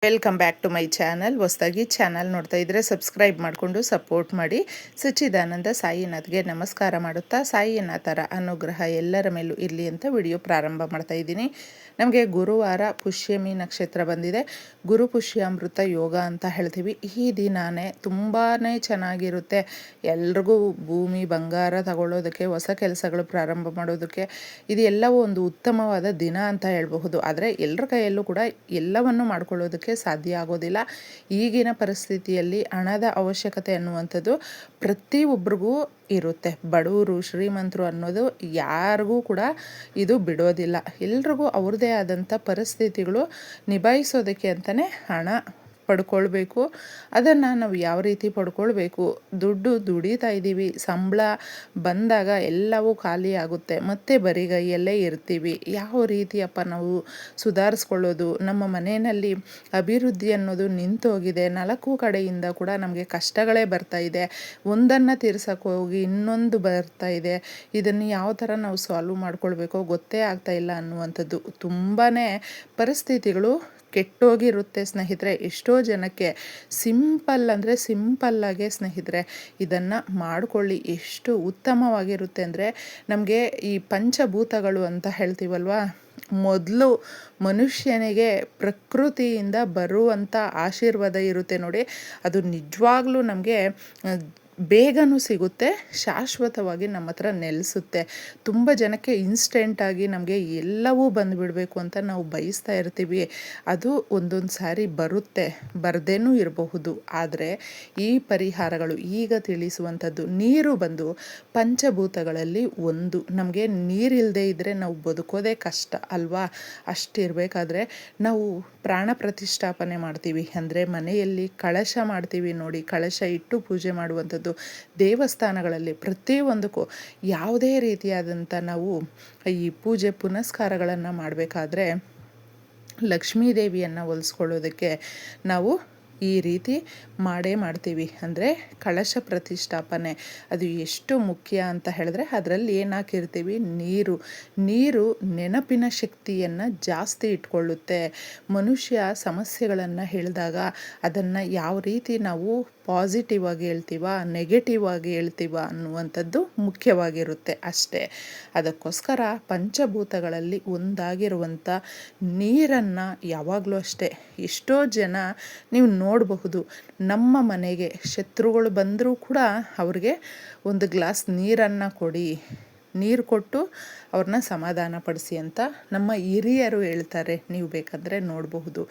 Welcome back to my channel. ಹೊಸದಾಗಿ channel ನೋಡ್ತಾ ಇದ್ದರೆ ಸಬ್ಸ್ಕ್ರೈಬ್ ಮಾಡಿಕೊಂಡು ಸಪೋರ್ಟ್ ಮಾಡಿ. ಸಚ್ಚಿದಾನಂದ ಸಾಯಿನಾಥ್ಗೆ ನಮಸ್ಕಾರ ಮಾಡುತ್ತಾ ಸಾಯಿನಾಥರ ಅನುಗ್ರಹ ಎಲ್ಲರ ಮೇಲೂ ಇರಲಿ ಅಂತ ವಿಡಿಯೋ ಪ್ರಾರಂಭ ಮಾಡ್ತಾ ಇದ್ದೀನಿ. ನಮಗೆ ಗುರುವಾರ ಪುಷ್ಯಮಿ ನಕ್ಷತ್ರ ಬಂದಿದೆ. ಗುರು ಪುಷ್ಯಾಮೃತ ಯೋಗ ಅಂತ ಹೇಳ್ತೀವಿ. ಈ ದಿನಾನೇ ತುಂಬಾ ಚೆನ್ನಾಗಿರುತ್ತೆ. ಎಲ್ರಿಗೂ ಭೂಮಿ ಬಂಗಾರ ತಗೊಳ್ಳೋದಕ್ಕೆ, ಹೊಸ ಕೆಲಸಗಳು ಪ್ರಾರಂಭ ಮಾಡೋದಕ್ಕೆ ಇದು ಎಲ್ಲವೂ ಒಂದು ಉತ್ತಮವಾದ ದಿನ ಅಂತ ಹೇಳಬಹುದು. ಆದರೆ ಎಲ್ಲರ ಕೈಯಲ್ಲೂ ಕೂಡ ಎಲ್ಲವನ್ನು ಮಾಡ್ಕೊಳ್ಳೋದಕ್ಕೆ ಸಾಧ್ಯ ಆಗೋದಿಲ್ಲ. ಈಗಿನ ಪರಿಸ್ಥಿತಿಯಲ್ಲಿ ಹಣದ ಅವಶ್ಯಕತೆ ಅನ್ನುವಂಥದ್ದು ಪ್ರತಿಯೊಬ್ಬರಿಗೂ ಇರುತ್ತೆ. ಬಡವರು ಶ್ರೀಮಂತರು ಅನ್ನೋದು ಯಾರಿಗೂ ಕೂಡ ಇದು ಬಿಡೋದಿಲ್ಲ. ಎಲ್ರಿಗೂ ಅವ್ರದ್ದೇ ಆದಂಥ ಪರಿಸ್ಥಿತಿಗಳು ನಿಭಾಯಿಸೋದಕ್ಕೆ ಅಂತಲೇ ಹಣ ಪಡ್ಕೊಳ್ಬೇಕು. ಅದನ್ನು ನಾವು ಯಾವ ರೀತಿ ಪಡ್ಕೊಳ್ಬೇಕು, ದುಡ್ಡು ದುಡಿತಾ ಇದ್ದೀವಿ, ಸಂಬಳ ಬಂದಾಗ ಎಲ್ಲವೂ ಖಾಲಿ ಆಗುತ್ತೆ, ಮತ್ತೆ ಬರಿಗೈಯಲ್ಲೇ ಇರ್ತೀವಿ. ಯಾವ ರೀತಿಯಪ್ಪ ನಾವು ಸುಧಾರಿಸ್ಕೊಳ್ಳೋದು? ನಮ್ಮ ಮನೆಯಲ್ಲಿ ಅಭಿವೃದ್ಧಿ ಅನ್ನೋದು ನಿಂತೋಗಿದೆ. 4 ಕಡೆಯಿಂದ ಕೂಡ ನಮಗೆ ಕಷ್ಟಗಳೇ ಬರ್ತಾ ಇದೆ. ಒಂದನ್ನು ತೀರ್ಸಕ್ಕೆ ಹೋಗಿ ಇನ್ನೊಂದು ಬರ್ತಾ ಇದೆ. ಇದನ್ನು ಯಾವ ಥರ ನಾವು ಸಾಲ್ವ್ ಮಾಡ್ಕೊಳ್ಬೇಕೋ ಗೊತ್ತೇ ಆಗ್ತಾ ಇಲ್ಲ ಅನ್ನುವಂಥದ್ದು. ತುಂಬಾ ಪರಿಸ್ಥಿತಿಗಳು ಕೆಟ್ಟೋಗಿರುತ್ತೆ ಸ್ನೇಹಿತರೆ. ಎಷ್ಟೋ ಜನಕ್ಕೆ ಸಿಂಪಲ್ ಅಂದರೆ ಸಿಂಪಲ್ಲಾಗೆ ಸ್ನೇಹಿತರೆ ಇದನ್ನು ಮಾಡಿಕೊಳ್ಳಿ. ಎಷ್ಟು ಉತ್ತಮವಾಗಿರುತ್ತೆ ಅಂದರೆ, ನಮಗೆ ಈ ಪಂಚಭೂತಗಳು ಅಂತ ಹೇಳ್ತೀವಲ್ವ, ಮೊದಲು ಮನುಷ್ಯನಿಗೆ ಪ್ರಕೃತಿಯಿಂದ ಬರುವಂಥ ಆಶೀರ್ವಾದ ಇರುತ್ತೆ ನೋಡಿ. ಅದು ನಿಜವಾಗ್ಲೂ ನಮಗೆ ಬೇಗನೂ ಸಿಗುತ್ತೆ, ಶಾಶ್ವತವಾಗಿ ನಮ್ಮ ಹತ್ರ ನೆಲೆಸುತ್ತೆ. ತುಂಬ ಜನಕ್ಕೆ ಇನ್ಸ್ಟೆಂಟಾಗಿ ನಮಗೆ ಎಲ್ಲವೂ ಬಂದುಬಿಡಬೇಕು ಅಂತ ನಾವು ಬಯಸ್ತಾ ಇರ್ತೀವಿ. ಅದು ಒಂದೊಂದು ಸಾರಿ ಬರುತ್ತೆ, ಬರದೇನೂ ಇರಬಹುದು. ಆದರೆ ಈ ಪರಿಹಾರಗಳು ಈಗ ತಿಳಿಸುವಂಥದ್ದು, ನೀರು ಬಂದು ಪಂಚಭೂತಗಳಲ್ಲಿ ಒಂದು. ನಮಗೆ ನೀರಿಲ್ಲದೆ ಇದ್ದರೆ ನಾವು ಬದುಕೋದೇ ಕಷ್ಟ ಅಲ್ವಾ? ಅಷ್ಟಿರಬೇಕಾದ್ರೆ ನಾವು ಪ್ರಾಣ ಪ್ರತಿಷ್ಠಾಪನೆ ಮಾಡ್ತೀವಿ. ಅಂದರೆ ಮನೆಯಲ್ಲಿ ಕಳಶ ಮಾಡ್ತೀವಿ ನೋಡಿ, ಕಳಶ ಇಟ್ಟು ಪೂಜೆ ಮಾಡುವಂಥದ್ದು. ದೇವಸ್ಥಾನಗಳಲ್ಲಿ ಪ್ರತಿಯೊಂದಕ್ಕೂ ಯಾವುದೇ ರೀತಿಯಾದಂಥ ನಾವು ಈ ಪೂಜೆ ಪುನಸ್ಕಾರಗಳನ್ನು ಮಾಡಬೇಕಾದ್ರೆ ಲಕ್ಷ್ಮೀದೇವಿಯನ್ನು ಒಲಿಸ್ಕೊಳ್ಳೋದಕ್ಕೆ ನಾವು ಈ ರೀತಿ ಮಾಡ್ತೀವಿ. ಅಂದರೆ ಕಳಶ ಪ್ರತಿಷ್ಠಾಪನೆ ಅದು ಎಷ್ಟು ಮುಖ್ಯ ಅಂತ ಹೇಳಿದ್ರೆ, ಅದರಲ್ಲಿ ಏನು ಹಾಕಿರ್ತೀವಿ? ನೀರು ನೆನಪಿನ ಶಕ್ತಿಯನ್ನು ಜಾಸ್ತಿ ಇಟ್ಕೊಳ್ಳುತ್ತೆ. ಮನುಷ್ಯ ಸಮಸ್ಯೆಗಳನ್ನು ಹೇಳಿದಾಗ ಅದನ್ನು ಯಾವ ರೀತಿ ನಾವು ಪಾಸಿಟಿವ್ ಆಗಿ ಹೇಳ್ತೀವ, ನೆಗೆಟಿವ್ ಆಗಿ ಹೇಳ್ತೀವ ಅನ್ನುವಂಥದ್ದು ಮುಖ್ಯವಾಗಿರುತ್ತೆ ಅಷ್ಟೇ. ಅದಕ್ಕೋಸ್ಕರ ಪಂಚಭೂತಗಳಲ್ಲಿ ಒಂದಾಗಿರುವಂಥ ನೀರನ್ನು ಯಾವಾಗಲೂ ಅಷ್ಟೇ, ಎಷ್ಟೋ ಜನ ನೀವು ನೋಡಬಹುದು, ನಮ್ಮ ಮನೆಗೆ ಶತ್ರುಗಳು ಬಂದರೂ ಕೂಡ ಅವ್ರಿಗೆ ಒಂದು ಗ್ಲಾಸ್ ನೀರನ್ನು ಕೊಡಿ, ನೀರು ಕೊಟ್ಟು ಅವ್ರನ್ನ ಸಮಾಧಾನ ಪಡಿಸಿ ಅಂತ ನಮ್ಮ ಹಿರಿಯರು ಹೇಳ್ತಾರೆ. ನೀವು ಬೇಕಾದರೆ ನೋಡಬಹುದು.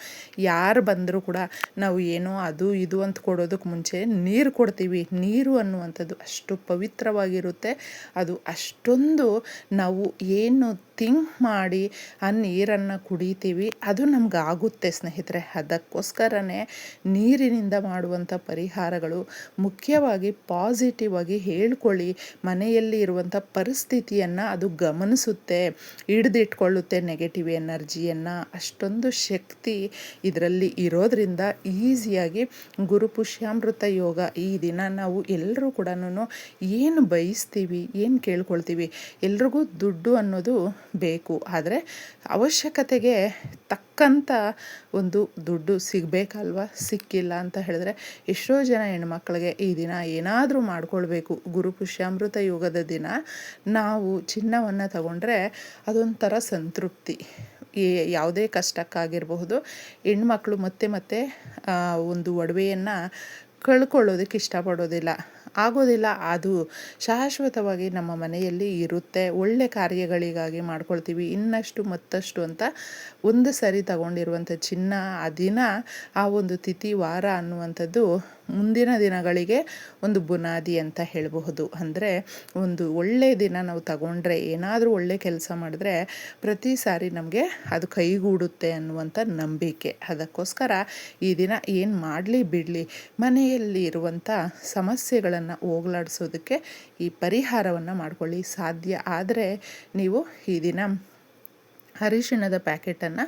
ಯಾರು ಬಂದರೂ ಕೂಡ ನಾವು ಏನೋ ಅದು ಇದು ಅಂತ ಕೊಡೋದಕ್ಕೆ ಮುಂಚೆ ನೀರು ಕೊಡ್ತೀವಿ. ನೀರು ಅನ್ನುವಂಥದ್ದು ಅಷ್ಟು ಪವಿತ್ರವಾಗಿರುತ್ತೆ. ಅದು ಅಷ್ಟೊಂದು ನಾವು ಏನು ಥಿಂಕ್ ಮಾಡಿ ಆ ನೀರನ್ನು ಕುಡಿತೀವಿ, ಅದು ನಮ್ಗೆ ಆಗುತ್ತೆ ಸ್ನೇಹಿತರೆ. ಅದಕ್ಕೋಸ್ಕರನೇ ನೀರಿನಿಂದ ಮಾಡುವಂಥ ಪರಿಹಾರಗಳು ಮುಖ್ಯವಾಗಿ ಪಾಸಿಟಿವ್ ಆಗಿ ಹೇಳ್ಕೊಳ್ಳಿ. ಮನೆಯಲ್ಲಿ ಇರುವಂಥ ಪರಿಸ್ಥಿತಿಯನ್ನು ಅದು ಗಮನಿಸುತ್ತೆ, ಹಿಡಿದಿಟ್ಕೊಳ್ಳುತ್ತೆ ನೆಗೆಟಿವ್ ಎನರ್ಜಿಯನ್ನು. ಅಷ್ಟೊಂದು ಶಕ್ತಿ ಇದರಲ್ಲಿ ಇರೋದ್ರಿಂದ ಈಸಿಯಾಗಿ ಗುರು ಪುಷ್ಯಾಮೃತ ಯೋಗ ಈ ದಿನ ನಾವು ಎಲ್ಲರೂ ಕೂಡ ಏನು ಬಯಸ್ತೀವಿ, ಏನು ಕೇಳ್ಕೊಳ್ತೀವಿ, ಎಲ್ರಿಗೂ ದುಡ್ಡು ಅನ್ನೋದು ಬೇಕು. ಆದರೆ ಅವಶ್ಯಕತೆಗೆ ತಕ್ಕಂಥ ಒಂದು ದುಡ್ಡು ಸಿಗಬೇಕಲ್ವ? ಸಿಕ್ಕಿಲ್ಲ ಅಂತ ಹೇಳಿದ್ರೆ ಎಷ್ಟೋ ಜನ ಹೆಣ್ಮಕ್ಳಿಗೆ ಈ ದಿನ ಏನಾದರೂ ಮಾಡ್ಕೊಳ್ಬೇಕು. ಗುರು ಪುಷ್ಯಾಮೃತ ಯೋಗದ ದಿನ ನಾವು ಚಿನ್ನವನ್ನು ತಗೊಂಡ್ರೆ ಅದೊಂಥರ ಸಂತೃಪ್ತಿ. ಯಾವುದೇ ಕಷ್ಟಕ್ಕಾಗಿರಬಹುದು, ಹೆಣ್ಮಕ್ಳು ಮತ್ತೆ ಒಂದು ಒಡವೆಯನ್ನು ಕಳ್ಕೊಳ್ಳೋದಕ್ಕೆ ಇಷ್ಟಪಡೋದಿಲ್ಲ, ಆಗೋದಿಲ್ಲ. ಅದು ಶಾಶ್ವತವಾಗಿ ನಮ್ಮ ಮನೆಯಲ್ಲಿ ಇರುತ್ತೆ. ಒಳ್ಳೆ ಕಾರ್ಯಗಳಿಗಾಗಿ ಮಾಡ್ಕೊಳ್ತೀವಿ. ಇನ್ನಷ್ಟು ಮತ್ತಷ್ಟು ಅಂತ ಒಂದು ಸರಿ ತಗೊಂಡಿರುವಂಥ ಚಿನ್ನ ಆ ದಿನ, ಆ ಒಂದು ತಿಥಿ ವಾರ ಅನ್ನುವಂಥದ್ದು ಮುಂದಿನ ದಿನಗಳಿಗೆ ಒಂದು ಬುನಾದಿ ಅಂತ ಹೇಳಬಹುದು. ಅಂದರೆ ಒಂದು ಒಳ್ಳೆಯ ದಿನ ನಾವು ತಗೊಂಡ್ರೆ, ಏನಾದರೂ ಒಳ್ಳೆ ಕೆಲಸ ಮಾಡಿದ್ರೆ ಪ್ರತಿ ಸಾರಿ ನಮಗೆ ಅದು ಕೈಗೂಡುತ್ತೆ ಅನ್ನುವಂಥ ನಂಬಿಕೆ. ಅದಕ್ಕೋಸ್ಕರ ಈ ದಿನ ಏನು ಮಾಡಲಿ ಬಿಡಲಿ, ಮನೆಯಲ್ಲಿ ಇರುವಂಥ ಸಮಸ್ಯೆಗಳನ್ನು ಹೋಗಲಾಡಿಸೋದಕ್ಕೆ ಈ ಪರಿಹಾರವನ್ನು ಮಾಡಿಕೊಳ್ಳಿ. ಸಾಧ್ಯ ಆದರೆ ನೀವು ಈ ದಿನ ಅರಿಶಿಣದ ಪ್ಯಾಕೆಟನ್ನು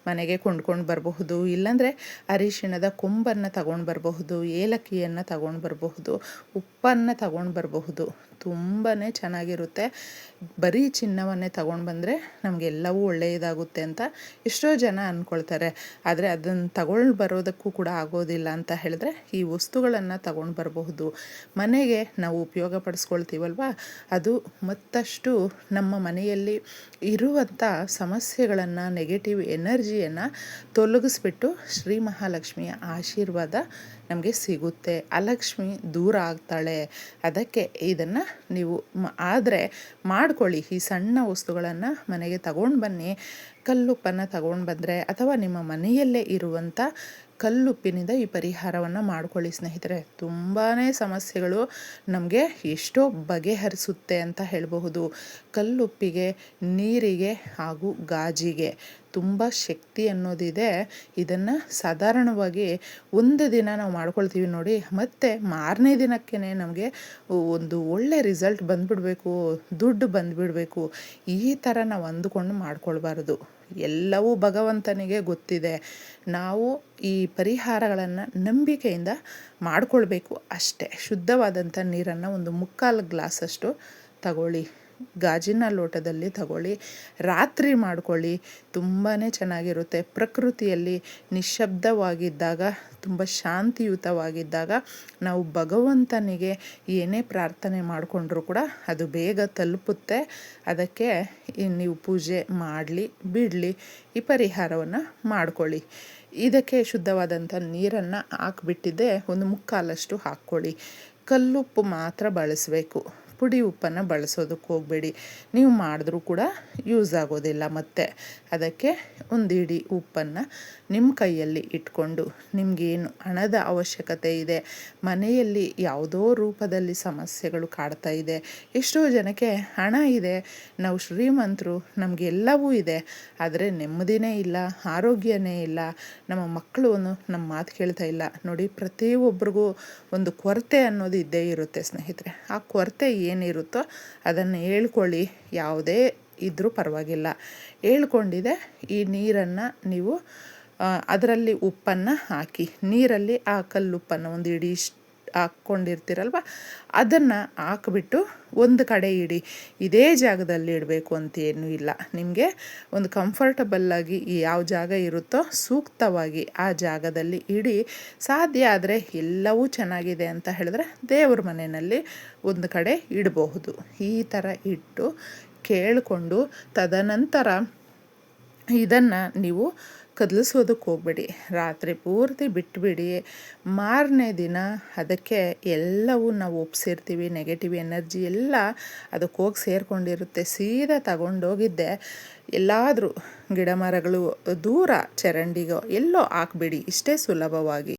ಮನೆಗೆ ಕೊಂಡ್ಕೊಂಡು ಬರಬಹುದು. ಇಲ್ಲಾಂದರೆ ಅರಿಶಿಣದ ಕೊಂಬನ್ನು ತಗೊಂಡು ಬರಬಹುದು, ಏಲಕ್ಕಿಯನ್ನು ತಗೊಂಡು ಬರಬಹುದು, ಉಪ್ಪನ್ನು ತಗೊಂಡು ಬರಬಹುದು. ತುಂಬಾ ಚೆನ್ನಾಗಿರುತ್ತೆ. ಬರೀ ಚಿನ್ನವನ್ನೇ ತಗೊಂಡು ಬಂದರೆ ನಮಗೆಲ್ಲವೂ ಒಳ್ಳೆಯದಾಗುತ್ತೆ ಅಂತ ಎಷ್ಟೋ ಜನ ಅಂದ್ಕೊಳ್ತಾರೆ. ಆದರೆ ಅದನ್ನು ತಗೊಂಡು ಬರೋದಕ್ಕೂ ಕೂಡ ಆಗೋದಿಲ್ಲ ಅಂತ ಹೇಳಿದ್ರೆ ಈ ವಸ್ತುಗಳನ್ನು ತಗೊಂಡು ಬರಬಹುದು. ಮನೆಗೆ ನಾವು ಉಪಯೋಗ ಪಡಿಸ್ಕೊಳ್ತೀವಲ್ವ, ಅದು ಮತ್ತಷ್ಟು ನಮ್ಮ ಮನೆಯಲ್ಲಿ ಇರುವಂಥ ಸಮಸ್ಯೆಗಳನ್ನು, ನೆಗೆಟಿವ್ ಎನರ್ಜಿಯನ್ನು ತೊಲಗಿಸ್ಬಿಟ್ಟು ಶ್ರೀ ಮಹಾಲಕ್ಷ್ಮಿಯ ಆಶೀರ್ವಾದ ನಮಗೆ ಸಿಗುತ್ತೆ. ಅಲಕ್ಷ್ಮಿ ದೂರ ಆಗ್ತಾಳೆ. ಅದಕ್ಕೆ ಇದನ್ನು ನೀವು ಆದರೆ ಮಾಡ್ಕೊಳ್ಳಿ. ಈ ಸಣ್ಣ ವಸ್ತುಗಳನ್ನು ಮನೆಗೆ ತಗೊಂಡು ಬನ್ನಿ. ಕಲ್ಲುಪ್ಪನ್ನು ತಗೊಂಡು ಬಂದರೆ ಅಥವಾ ನಿಮ್ಮ ಮನೆಯಲ್ಲೇ ಇರುವಂಥ ಕಲ್ಲುಪ್ಪಿನಿಂದ ಈ ಪರಿಹಾರವನ್ನು ಮಾಡ್ಕೊಳ್ಳಿ ಸ್ನೇಹಿತರೆ. ತುಂಬಾ ಸಮಸ್ಯೆಗಳು ನಮಗೆ ಎಷ್ಟೋ ಬಗೆಹರಿಸುತ್ತೆ ಅಂತ ಹೇಳಬಹುದು. ಕಲ್ಲುಪ್ಪಿಗೆ, ನೀರಿಗೆ ಹಾಗೂ ಗಾಜಿಗೆ ತುಂಬ ಶಕ್ತಿ ಅನ್ನೋದಿದೆ. ಇದನ್ನು ಸಾಧಾರಣವಾಗಿ ಒಂದು ದಿನ ನಾವು ಮಾಡ್ಕೊಳ್ತೀವಿ ನೋಡಿ, ಮತ್ತು ಮಾರನೇ ದಿನಕ್ಕೇ ನಮಗೆ ಒಂದು ಒಳ್ಳೆ ರಿಸಲ್ಟ್ ಬಂದುಬಿಡಬೇಕು, ದುಡ್ಡು ಬಂದುಬಿಡಬೇಕು, ಈ ಥರ ನಾವು ಅಂದುಕೊಂಡು ಮಾಡ್ಕೊಳ್ಬಾರ್ದು. ಎಲ್ಲವೂ ಭಗವಂತನಿಗೆ ಗೊತ್ತಿದೆ. ನಾವು ಈ ಪರಿಹಾರಗಳನ್ನು ನಂಬಿಕೆಯಿಂದ ಮಾಡಿಕೊಳ್ಬೇಕು ಅಷ್ಟೇ. ಶುದ್ಧವಾದಂಥ ನೀರನ್ನು ಒಂದು 3/4 ಗ್ಲಾಸಷ್ಟು ತಗೊಳ್ಳಿ. ಗಾಜಿನ ಲೋಟದಲ್ಲಿ ತಗೊಳ್ಳಿ. ರಾತ್ರಿ ಮಾಡ್ಕೊಳ್ಳಿ. ತುಂಬಾ ಚೆನ್ನಾಗಿರುತ್ತೆ. ಪ್ರಕೃತಿಯಲ್ಲಿ ನಿಶ್ಶಬ್ದವಾಗಿದ್ದಾಗ, ತುಂಬ ಶಾಂತಿಯುತವಾಗಿದ್ದಾಗ ನಾವು ಭಗವಂತನಿಗೆ ಏನೇ ಪ್ರಾರ್ಥನೆ ಮಾಡಿಕೊಂಡ್ರೂ ಕೂಡ ಅದು ಬೇಗ ತಲುಪುತ್ತೆ. ಅದಕ್ಕೆ ನೀವು ಪೂಜೆ ಮಾಡಲಿ ಬಿಡಲಿ, ಈ ಪರಿಹಾರವನ್ನು ಮಾಡ್ಕೊಳ್ಳಿ. ಇದಕ್ಕೆ ಶುದ್ಧವಾದಂಥ ನೀರನ್ನು ಹಾಕಿಬಿಟ್ಟಿದ್ದೆ ಒಂದು 3/4 ಹಾಕ್ಕೊಳ್ಳಿ. ಕಲ್ಲುಪ್ಪು ಮಾತ್ರ ಬಳಸಬೇಕು. ಪುಡಿ ಉಪ್ಪನ್ನು ಬಳಸೋದಕ್ಕೆ ಹೋಗಬೇಡಿ. ನೀವು ಮಾಡಿದ್ರೂ ಕೂಡ ಯೂಸ್ ಆಗೋದಿಲ್ಲ. ಮತ್ತು ಅದಕ್ಕೆ ಒಂದು ಹಿಡಿ ಉಪ್ಪನ್ನು ನಿಮ್ಮ ಕೈಯಲ್ಲಿ ಇಟ್ಕೊಂಡು, ನಿಮಗೇನು ಹಣದ ಅವಶ್ಯಕತೆ ಇದೆ, ಮನೆಯಲ್ಲಿ ಯಾವುದೋ ರೂಪದಲ್ಲಿ ಸಮಸ್ಯೆಗಳು ಕಾಡ್ತಾ ಇದೆ, ಎಷ್ಟೋ ಜನಕ್ಕೆ ಹಣ ಇದೆ, ನಾವು ಶ್ರೀಮಂತರು, ನಮಗೆಲ್ಲವೂ ಇದೆ, ಆದರೆ ನೆಮ್ಮದಿನೇ ಇಲ್ಲ, ಆರೋಗ್ಯನೇ ಇಲ್ಲ, ನಮ್ಮ ಮಕ್ಕಳು ನಮ್ಮ ಮಾತು ಕೇಳ್ತಾ ಇಲ್ಲ ನೋಡಿ. ಪ್ರತಿಯೊಬ್ಬರಿಗೂ ಒಂದು ಕೊರತೆ ಅನ್ನೋದು ಇದ್ದೇ ಇರುತ್ತೆ ಸ್ನೇಹಿತರೆ. ಆ ಕೊರತೆ ಏನಿರುತ್ತೋ ಅದನ್ನು ಹೇಳ್ಕೊಳ್ಳಿ. ಯಾವುದೇ ಇದ್ರೂ ಪರವಾಗಿಲ್ಲ. ಹೇಳ್ಕೊಂಡಿದೆ ಈ ನೀರನ್ನು ನೀವು ಅದರಲ್ಲಿ ಉಪ್ಪನ್ನು ಹಾಕಿ, ನೀರಲ್ಲಿ ಆ ಕಲ್ಲುಪ್ಪನ್ನು ಒಂದು ಹಿಡಿ ಹಾಕ್ಕೊಂಡಿರ್ತೀರಲ್ವ, ಅದನ್ನು ಹಾಕಿಬಿಟ್ಟು ಒಂದು ಕಡೆ ಇಡಿ. ಇದೇ ಜಾಗದಲ್ಲಿ ಇಡಬೇಕು ಅಂತೇನೂ ಇಲ್ಲ. ನಿಮಗೆ ಒಂದು ಕಂಫರ್ಟಬಲ್ಲಾಗಿ ಯಾವ ಜಾಗ ಇರುತ್ತೋ ಸೂಕ್ತವಾಗಿ ಆ ಜಾಗದಲ್ಲಿ ಇಡಿ. ಸಾಧ್ಯ ಆದರೆ ಎಲ್ಲವೂ ಚೆನ್ನಾಗಿದೆ ಅಂತ ಹೇಳಿದ್ರೆ ದೇವ್ರ ಮನೆಯಲ್ಲಿ ಒಂದು ಕಡೆ ಇಡಬಹುದು. ಈ ಥರ ಇಟ್ಟು ಕೇಳಿಕೊಂಡು ತದನಂತರ ಇದನ್ನು ನೀವು ಕದಲಿಸೋದಕ್ಕೆ ಹೋಗಬೇಡಿ. ರಾತ್ರಿ ಪೂರ್ತಿ ಬಿಟ್ಟುಬಿಡಿ. ಮಾರನೇ ದಿನ ಅದಕ್ಕೆ ಎಲ್ಲವೂ ನಾವು ಒಪ್ಸಿರ್ತೀವಿ, ನೆಗೆಟಿವ್ ಎನರ್ಜಿ ಎಲ್ಲ ಅದಕ್ಕೆ ಹೋಗಿ ಸೇರಿಕೊಂಡಿರುತ್ತೆ. ಸೀದಾ ತಗೊಂಡೋಗಿದ್ದೆ ಎಲ್ಲಾದರೂ ಗಿಡ ಮರಗಳು ದೂರ ಚರಂಡಿಗೋ ಎಲ್ಲೋ ಹಾಕ್ಬಿಡಿ. ಇಷ್ಟೇ ಸುಲಭವಾಗಿ.